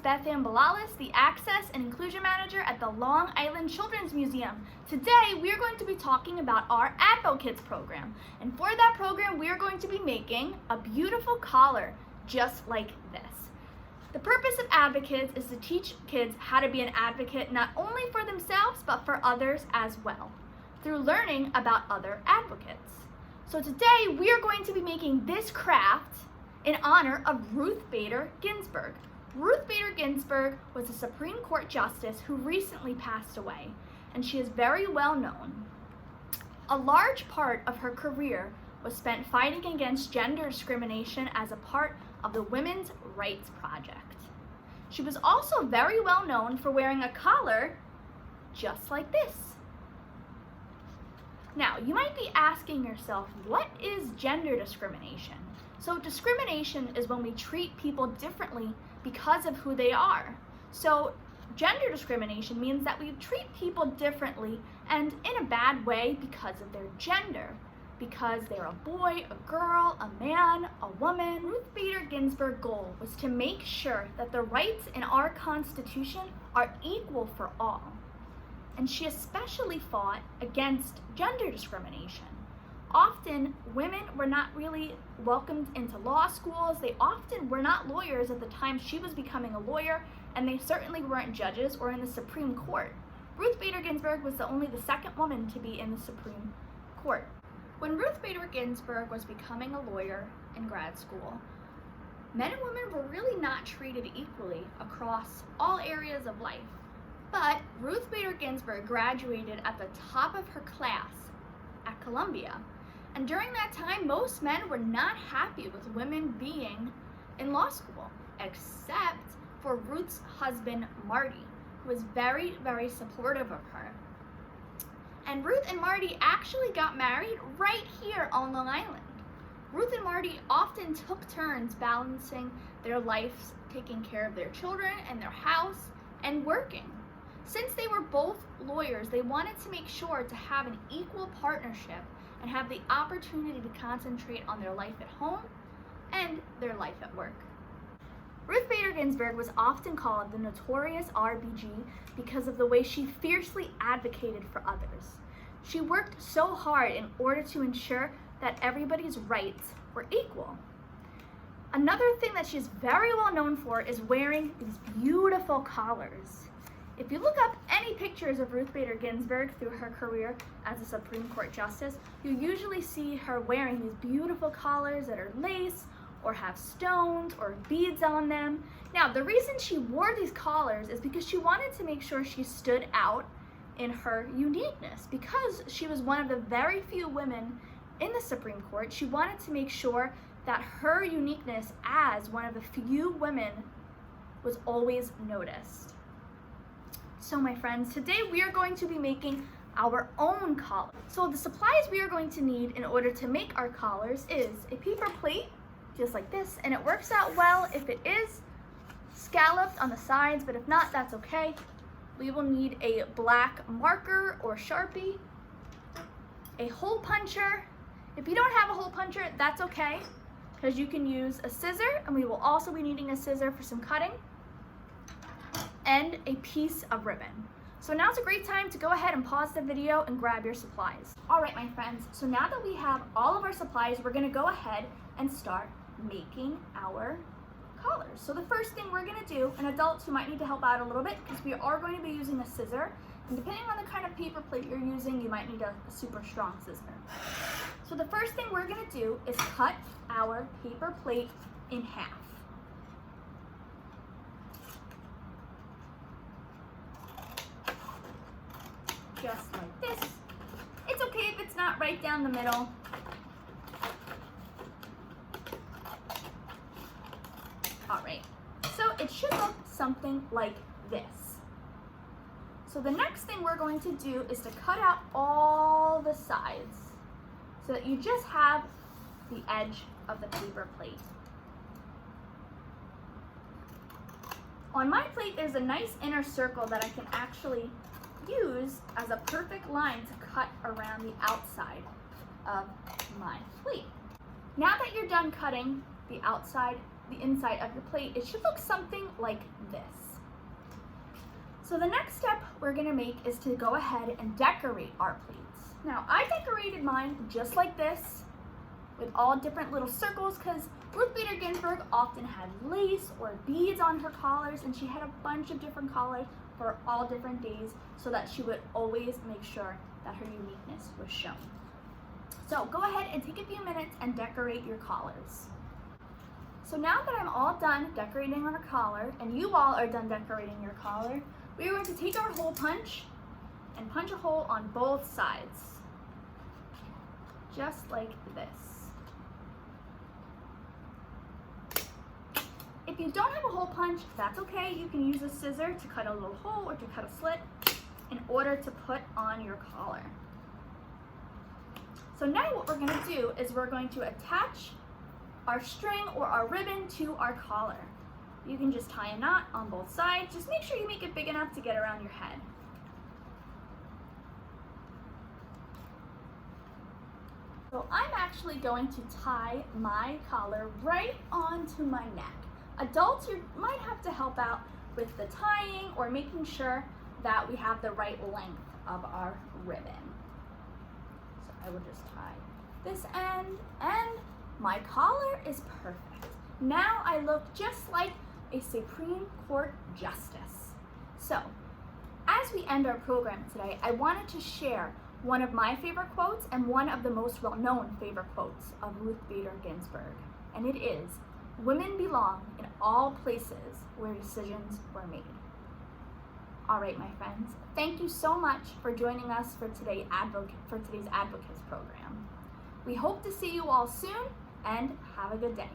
Beth and Balalaos, the Access and Inclusion Manager at the Long Island Children's Museum. Today we are going to be talking about our AdvoKids program. And for that program we are going to be making a beautiful collar just like this. The purpose of AdvoKids is to teach kids how to be an advocate not only for themselves but for others as well, through learning about other advocates. So today we are going to be making this craft in honor of Ruth Bader Ginsburg. Ruth Bader Ginsburg was a Supreme Court Justice who recently passed away, and she is very well known. A large part of her career was spent fighting against gender discrimination as a part of the Women's Rights Project. She was also very well known for wearing a collar just like this. Now, you might be asking yourself, what is gender discrimination? So discrimination is when we treat people differently because of who they are. So gender discrimination means that we treat people differently and in a bad way because of their gender, because they're a boy, a girl, a man, a woman. Ruth Bader Ginsburg's goal was to make sure that the rights in our Constitution are equal for all. And she especially fought against gender discrimination. Often, women were not really welcomed into law schools. They often were not lawyers at the time she was becoming a lawyer, and they certainly weren't judges or in the Supreme Court. Ruth Bader Ginsburg was only the second woman to be in the Supreme Court. When Ruth Bader Ginsburg was becoming a lawyer in grad school, men and women were really not treated equally across all areas of life. But Ruth Bader Ginsburg graduated at the top of her class at Columbia. And during that time, most men were not happy with women being in law school, except for Ruth's husband, Marty, who was very, very supportive of her. And Ruth and Marty actually got married right here on Long Island. Ruth and Marty often took turns balancing their lives, taking care of their children and their house, and working. Since they were both lawyers, they wanted to make sure to have an equal partnership and have the opportunity to concentrate on their life at home and their life at work. Ruth Bader Ginsburg was often called the notorious RBG because of the way she fiercely advocated for others. She worked so hard in order to ensure that everybody's rights were equal. Another thing that she's very well known for is wearing these beautiful collars. If you look up any pictures of Ruth Bader Ginsburg through her career as a Supreme Court Justice, you usually see her wearing these beautiful collars that are lace or have stones or beads on them. Now, the reason she wore these collars is because she wanted to make sure she stood out in her uniqueness. Because she was one of the very few women in the Supreme Court, she wanted to make sure that her uniqueness as one of the few women was always noticed. So my friends, today we are going to be making our own collar. So the supplies we are going to need in order to make our collars is a paper plate, just like this, and it works out well if it is scalloped on the sides, but if not, that's okay. We will need a black marker or Sharpie, a hole puncher. If you don't have a hole puncher, that's okay, because you can use a scissor, and we will also be needing a scissor for some cutting, and a piece of ribbon. So now's a great time to go ahead and pause the video and grab your supplies. All right, my friends, so now that we have all of our supplies, we're gonna go ahead and start making our collars. So the first thing we're gonna do, and adults who might need to help out a little bit, because we are going to be using a scissor, and depending on the kind of paper plate you're using, you might need a super strong scissor. So the first thing we're gonna do is cut our paper plate in half. Just like this. It's okay if it's not right down the middle. All right, so it should look something like this. So the next thing we're going to do is to cut out all the sides so that you just have the edge of the paper plate. On my plate, there's a nice inner circle that I can actually use as a perfect line to cut around the outside of my plate. Now that you're done cutting the outside the inside of your plate, it should look something like this. So the next step we're gonna make is to go ahead and decorate our plates. Now, I decorated mine just like this, with all different little circles, because Ruth Bader Ginsburg often had lace or beads on her collars, and she had a bunch of different collars for all different days so that she would always make sure that her uniqueness was shown. So go ahead and take a few minutes and decorate your collars. So now that I'm all done decorating our collar, and you all are done decorating your collar, we are going to take our hole punch and punch a hole on both sides, just like this. If you don't have a hole punch, that's okay. You can use a scissor to cut a little hole or to cut a slit in order to put on your collar. So now what we're going to do is we're going to attach our string or our ribbon to our collar. You can just tie a knot on both sides. Just make sure you make it big enough to get around your head. So I'm actually going to tie my collar right onto my neck. Adults, you might have to help out with the tying or making sure that we have the right length of our ribbon. So I will just tie this end, and my collar is perfect. Now I look just like a Supreme Court justice. So, as we end our program today, I wanted to share one of my favorite quotes and one of the most well-known favorite quotes of Ruth Bader Ginsburg. And it is, "Women belong in all places where decisions were made." All right, my friends, thank you so much for joining us for today's AdvoKids program. We hope to see you all soon, and have a good day.